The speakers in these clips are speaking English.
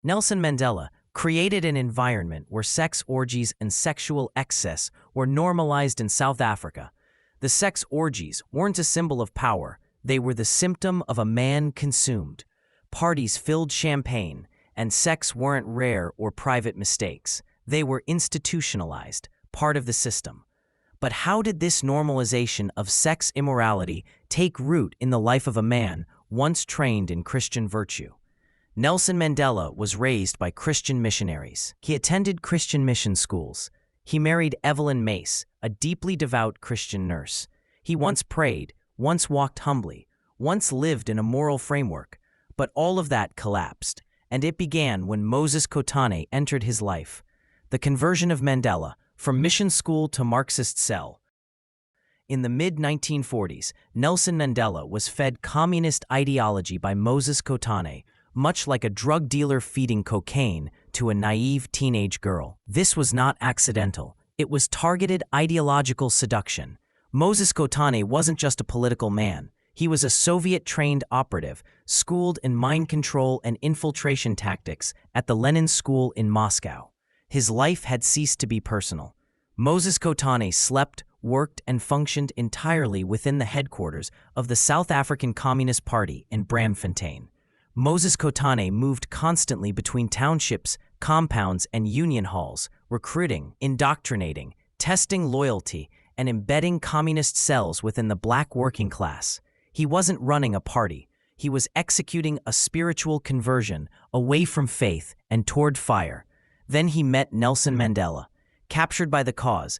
Nelson Mandela created an environment where sex orgies and sexual excess were normalized in South Africa. The sex orgies weren't a symbol of power, they were the symptom of a man consumed. Parties filled champagne, and sex weren't rare or private mistakes. They were institutionalized, part of the system. But how did this normalization of sex immorality take root in the life of a man once trained in Christian virtue? Nelson Mandela was raised by Christian missionaries. He attended Christian mission schools. He married Evelyn Mace, a deeply devout Christian nurse. He once prayed, once walked humbly, once lived in a moral framework. But all of that collapsed, and it began when Moses Kotane entered his life. The conversion of Mandela, from mission school to Marxist cell. In the mid-1940s, Nelson Mandela was fed communist ideology by Moses Kotane, much like a drug dealer feeding cocaine to a naive teenage girl. This was not accidental. It was targeted ideological seduction. Moses Kotane wasn't just a political man. He was a Soviet-trained operative, schooled in mind control and infiltration tactics at the Lenin School in Moscow. His life had ceased to be personal. Moses Kotane slept, worked, and functioned entirely within the headquarters of the South African Communist Party in Braamfontein. Moses Kotane moved constantly between townships, compounds, and union halls, recruiting, indoctrinating, testing loyalty, and embedding communist cells within the black working class. He wasn't running a party. He was executing a spiritual conversion away from faith and toward fire. Then he met Nelson Mandela. Captured by the cause,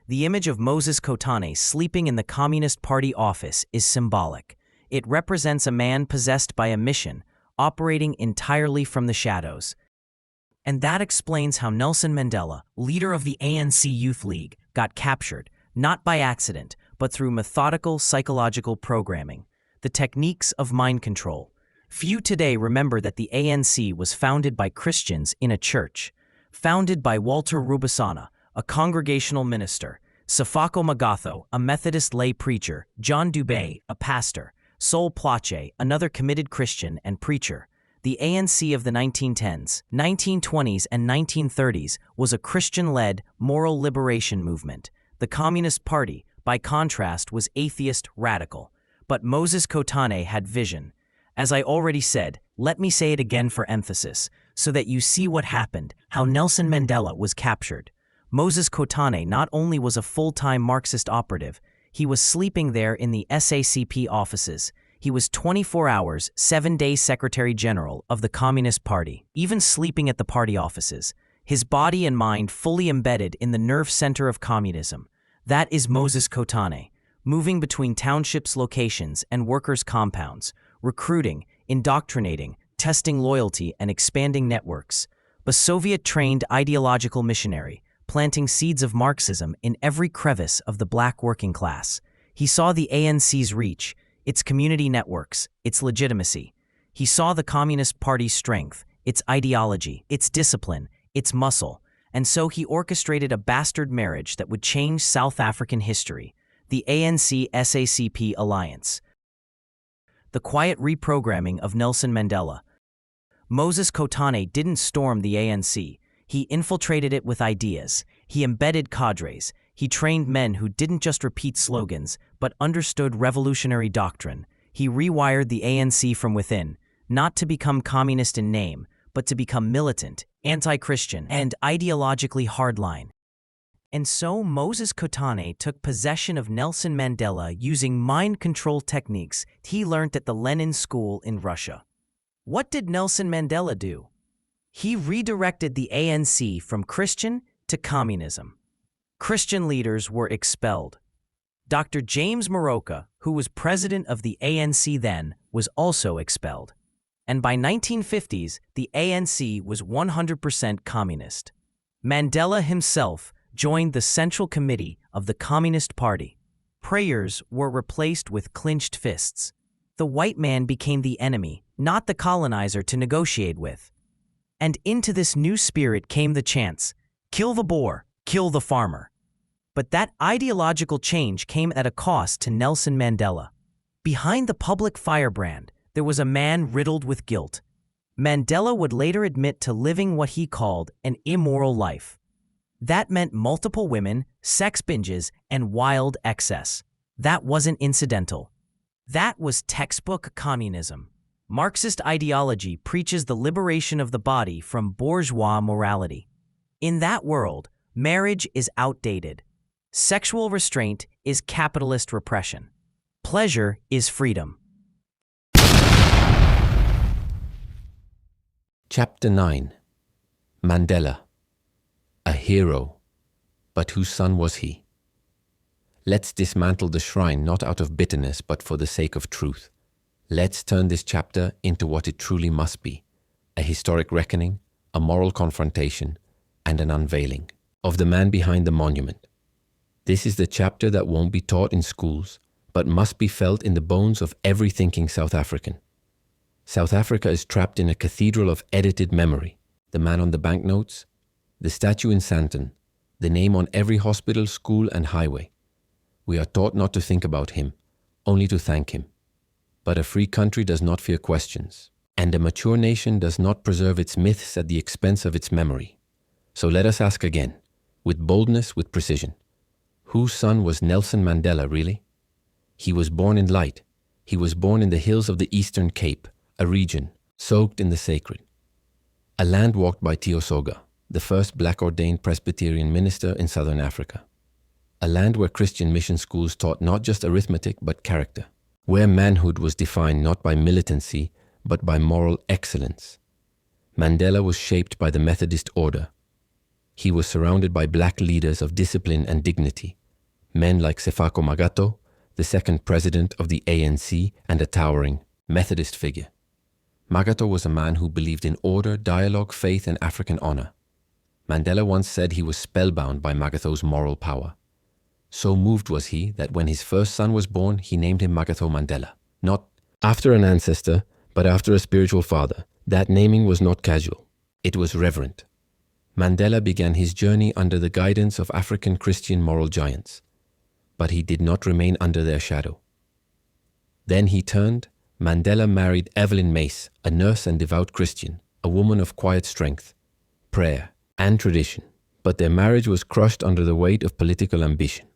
the image of Moses Kotane sleeping in the Communist Party office is symbolic. It represents a man possessed by a mission, operating entirely from the shadows. And that explains how Nelson Mandela, leader of the ANC Youth League, got captured, not by accident, but through methodical psychological programming, the techniques of mind control. Few today remember that the ANC was founded by Christians in a church, founded by Walter Rubusana, a congregational minister, Sefako Magatho, a Methodist lay preacher, John Dubé, a pastor, Sol Plaatje, another committed Christian and preacher. The ANC of the 1910s, 1920s, and 1930s was a Christian-led moral liberation movement. The Communist Party, by contrast, was atheist radical. But Moses Kotane had vision. As I already said, let me say it again for emphasis, so that you see what happened, how Nelson Mandela was captured. Moses Kotane not only was a full-time Marxist operative, he was sleeping there in the SACP offices. He was 24 hours, 7-day Secretary General of the Communist Party, even sleeping at the party offices. His body and mind fully embedded in the nerve center of communism. That is Moses Kotane, moving between townships, locations, and workers' compounds, recruiting, indoctrinating, testing loyalty, and expanding networks. A Soviet-trained ideological missionary, planting seeds of Marxism in every crevice of the black working class. He saw the ANC's reach, its community networks, its legitimacy. He saw the Communist Party's strength, its ideology, its discipline, its muscle, and so he orchestrated a bastard marriage that would change South African history, the ANC-SACP alliance. The quiet reprogramming of Nelson Mandela. Moses Kotane didn't storm the ANC. He infiltrated it with ideas. He embedded cadres. He trained men who didn't just repeat slogans, but understood revolutionary doctrine. He rewired the ANC from within, not to become communist in name, but to become militant, anti-Christian, and ideologically hardline. And so Moses Kotane took possession of Nelson Mandela using mind control techniques he learned at the Lenin School in Russia. What did Nelson Mandela do? He redirected the ANC from Christian to communism. Christian leaders were expelled. Dr. James Moroka, who was president of the ANC then, was also expelled. And by 1950s, the ANC was 100% communist. Mandela himself joined the Central Committee of the Communist Party. Prayers were replaced with clenched fists. The white man became the enemy, not the colonizer to negotiate with. And into this new spirit came the chants, "Kill the Boer, kill the farmer." But that ideological change came at a cost to Nelson Mandela. Behind the public firebrand, there was a man riddled with guilt. Mandela would later admit to living what he called an immoral life. That meant multiple women, sex binges, and wild excess. That wasn't incidental. That was textbook communism. Marxist ideology preaches the liberation of the body from bourgeois morality. In that world, marriage is outdated. Sexual restraint is capitalist repression. Pleasure is freedom. Chapter 9. Mandela. A hero. But whose son was he? Let's dismantle the shrine not out of bitterness but for the sake of truth. Let's turn this chapter into what it truly must be: a historic reckoning, a moral confrontation, and an unveiling of the man behind the monument. This is the chapter that won't be taught in schools, but must be felt in the bones of every thinking South African. South Africa is trapped in a cathedral of edited memory. The man on the banknotes, the statue in Sandton, the name on every hospital, school, and highway. We are taught not to think about him, only to thank him. But a free country does not fear questions, and a mature nation does not preserve its myths at the expense of its memory. So let us ask again, with boldness, with precision. Whose son was Nelson Mandela, really? He was born in light. He was born in the hills of the Eastern Cape, a region soaked in the sacred. A land walked by Tio Soga, the first black-ordained Presbyterian minister in Southern Africa. A land where Christian mission schools taught not just arithmetic but character, where manhood was defined not by militancy but by moral excellence. Mandela was shaped by the Methodist order. He was surrounded by black leaders of discipline and dignity, men like Sefako Magato, the second president of the ANC and a towering Methodist figure. Magato was a man who believed in order, dialogue, faith, and African honor. Mandela once said he was spellbound by Magato's moral power. So moved was he that when his first son was born, he named him Magato Mandela. Not after an ancestor, but after a spiritual father. That naming was not casual. It was reverent. Mandela began his journey under the guidance of African Christian moral giants, but he did not remain under their shadow. Then he turned. Mandela married Evelyn Mace, a nurse and devout Christian, a woman of quiet strength, prayer, and tradition. But their marriage was crushed under the weight of political ambition.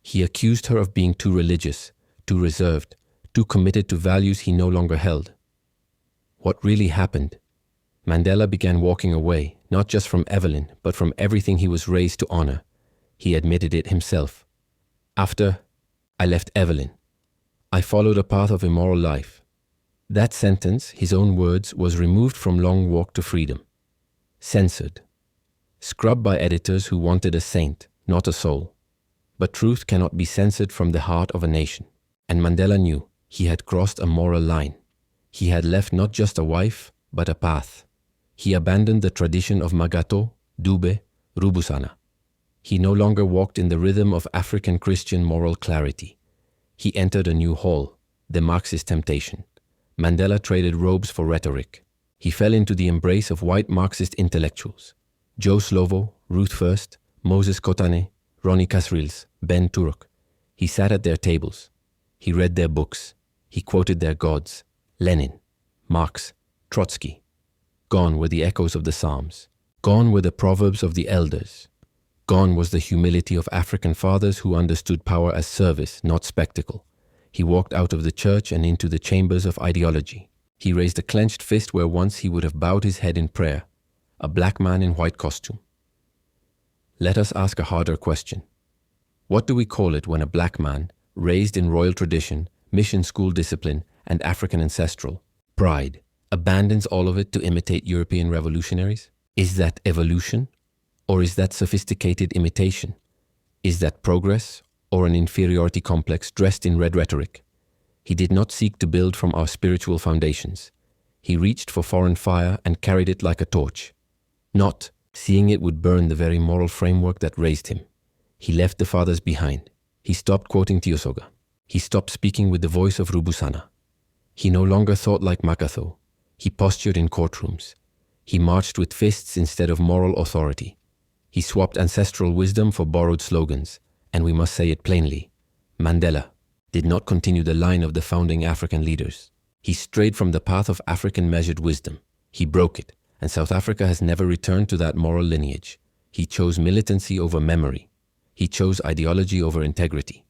He accused her of being too religious, too reserved, too committed to values he no longer held. What really happened? Mandela began walking away, not just from Evelyn, but from everything he was raised to honor. He admitted it himself. After I left Evelyn, I followed a path of immoral life. That sentence, his own words, was removed from Long Walk to Freedom. Censored. Scrubbed by editors who wanted a saint, not a soul. But truth cannot be censored from the heart of a nation. And Mandela knew he had crossed a moral line. He had left not just a wife, but a path. He abandoned the tradition of Magato, Dube, Rubusana. He no longer walked in the rhythm of African Christian moral clarity. He entered a new hall, the Marxist temptation. Mandela traded robes for rhetoric. He fell into the embrace of white Marxist intellectuals. Joe Slovo, Ruth First, Moses Kotane, Ronnie Kasrils, Ben Turok. He sat at their tables. He read their books. He quoted their gods: Lenin, Marx, Trotsky. Gone were the echoes of the Psalms. Gone were the proverbs of the elders. Gone was the humility of African fathers who understood power as service, not spectacle. He walked out of the church and into the chambers of ideology. He raised a clenched fist where once he would have bowed his head in prayer. A black man in white costume. Let us ask a harder question. What do we call it when a black man, raised in royal tradition, mission school discipline, and African ancestral pride, abandons all of it to imitate European revolutionaries? Is that evolution? Or is that sophisticated imitation? Is that progress? Or an inferiority complex dressed in red rhetoric? He did not seek to build from our spiritual foundations. He reached for foreign fire and carried it like a torch. Not seeing it would burn the very moral framework that raised him. He left the fathers behind. He stopped quoting Tio Soga. He stopped speaking with the voice of Rubusana. He no longer thought like Magato. He postured in courtrooms. He marched with fists instead of moral authority. He swapped ancestral wisdom for borrowed slogans. And we must say it plainly, Mandela did not continue the line of the founding African leaders. He strayed from the path of African measured wisdom. He broke it, and South Africa has never returned to that moral lineage. He chose militancy over memory. He chose ideology over integrity.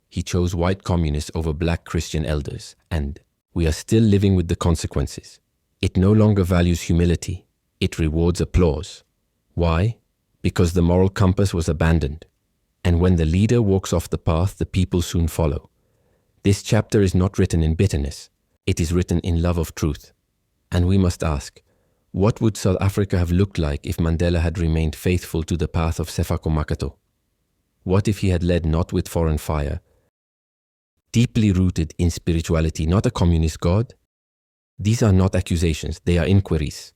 He chose white communists over black Christian elders, and we are still living with the consequences. It no longer values humility. It rewards applause. Why? Because the moral compass was abandoned. And when the leader walks off the path, the people soon follow. This chapter is not written in bitterness. It is written in love of truth. And we must ask, what would South Africa have looked like if Mandela had remained faithful to the path of Sefako Makato? What if he had led not with foreign fire, deeply rooted in spirituality, not a communist god? These are not accusations, they are inquiries.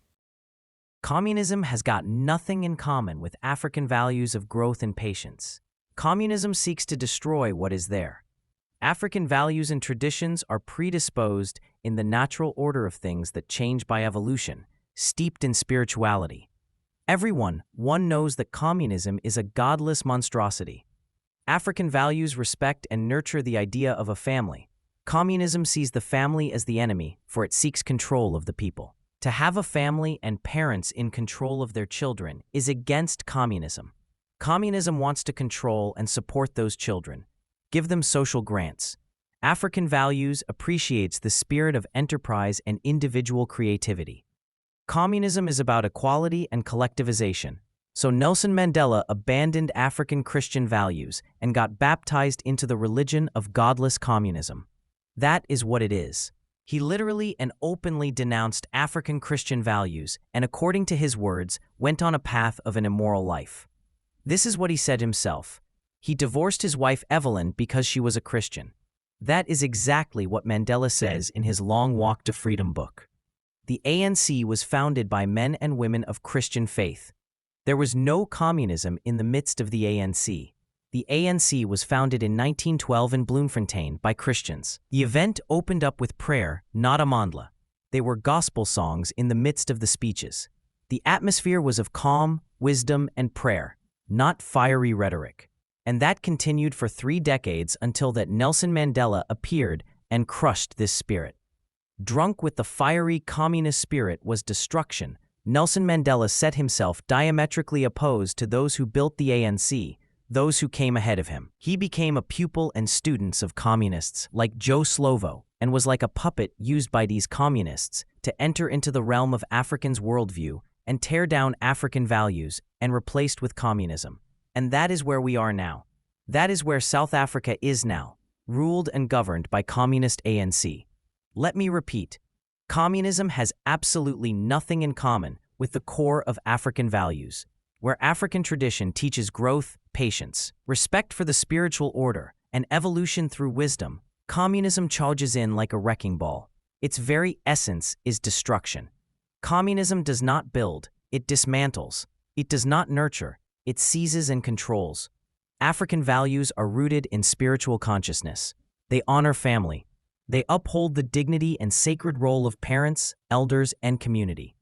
Communism has got nothing in common with African values of growth and patience. Communism seeks to destroy what is there. African values and traditions are predisposed in the natural order of things that change by evolution, steeped in spirituality. Everyone knows that communism is a godless monstrosity. African values respect and nurture the idea of a family. Communism sees the family as the enemy, for it seeks control of the people. To have a family and parents in control of their children is against communism. Communism wants to control and support those children, give them social grants. African values appreciates the spirit of enterprise and individual creativity. Communism is about equality and collectivization. So Nelson Mandela abandoned African Christian values and got baptized into the religion of godless communism. That is what it is. He literally and openly denounced African Christian values and, according to his words, went on a path of an immoral life. This is what he said himself. He divorced his wife Evelyn because she was a Christian. That is exactly what Mandela says in his Long Walk to Freedom book. The ANC was founded by men and women of Christian faith. There was no communism in the midst of the ANC. The ANC was founded in 1912 in Bloemfontein by Christians. The event opened up with prayer, not a mandla. They were gospel songs in the midst of the speeches. The atmosphere was of calm, wisdom, and prayer, not fiery rhetoric. And that continued for 3 decades until that Nelson Mandela appeared and crushed this spirit. Drunk with the fiery communist spirit was destruction, Nelson Mandela set himself diametrically opposed to those who built the ANC, those who came ahead of him. He became a pupil and student of communists like Joe Slovo and was like a puppet used by these communists to enter into the realm of Africans' worldview and tear down African values and replaced with communism. And that is where we are now. That is where South Africa is now, ruled and governed by communist ANC. Let me repeat, communism has absolutely nothing in common with the core of African values, where African tradition teaches growth, patience, respect for the spiritual order, and evolution through wisdom. Communism charges in like a wrecking ball. Its very essence is destruction. Communism does not build, it dismantles. It does not nurture, it seizes and controls. African values are rooted in spiritual consciousness. They honor family. They uphold the dignity and sacred role of parents, elders, and community.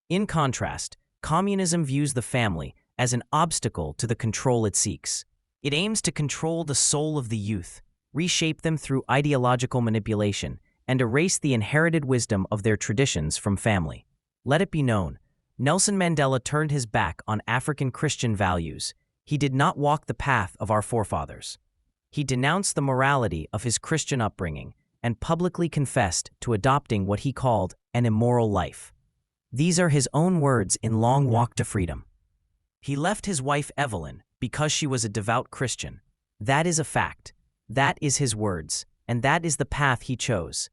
In contrast, communism views the family as an obstacle to the control it seeks. It aims to control the soul of the youth, reshape them through ideological manipulation, and erase the inherited wisdom of their traditions from family. Let it be known, Nelson Mandela turned his back on African Christian values. He did not walk the path of our forefathers. He denounced the morality of his Christian upbringing and publicly confessed to adopting what he called an immoral life. These are his own words in Long Walk to Freedom. He left his wife Evelyn because she was a devout Christian. That is a fact. That is his words, and that is the path he chose.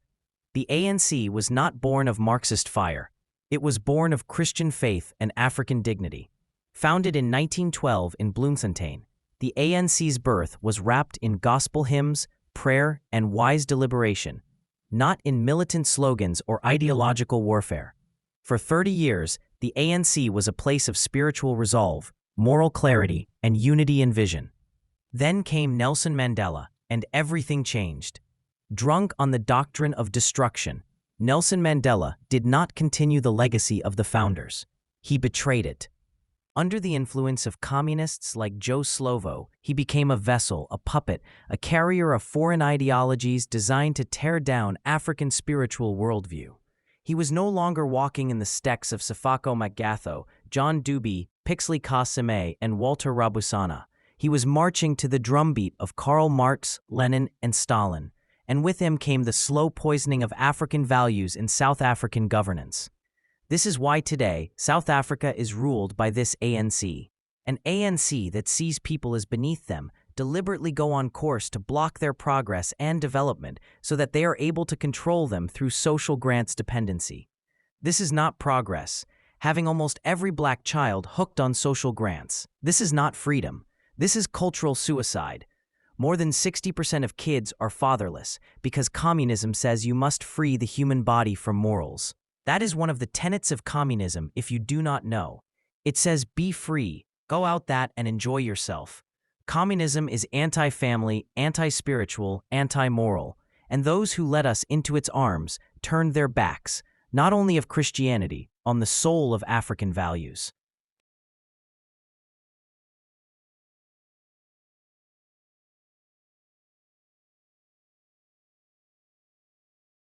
The ANC was not born of Marxist fire. It was born of Christian faith and African dignity. Founded in 1912 in Bloemfontein, the ANC's birth was wrapped in gospel hymns, prayer, and wise deliberation, not in militant slogans or ideological warfare. For 30 years, the ANC was a place of spiritual resolve, moral clarity, and unity in vision. Then came Nelson Mandela, and everything changed. Drunk on the doctrine of destruction, Nelson Mandela did not continue the legacy of the founders. He betrayed it. Under the influence of communists like Joe Slovo, he became a vessel, a puppet, a carrier of foreign ideologies designed to tear down African spiritual worldview. He was no longer walking in the steps of Sefako Magatho, John Dewey, Pixley Kaseme, and Walter Rabusana. He was marching to the drumbeat of Karl Marx, Lenin, and Stalin, and with him came the slow poisoning of African values in South African governance. This is why today, South Africa is ruled by this ANC. An ANC that sees people as beneath them, deliberately go on course to block their progress and development so that they are able to control them through social grants dependency. This is not progress, having almost every black child hooked on social grants. This is not freedom. This is cultural suicide. More than 60% of kids are fatherless because communism says you must free the human body from morals. That is one of the tenets of communism if you do not know. It says be free, go out that and enjoy yourself. Communism is anti-family, anti-spiritual, anti-moral, and those who let us into its arms turned their backs, not only of Christianity, on the soul of African values.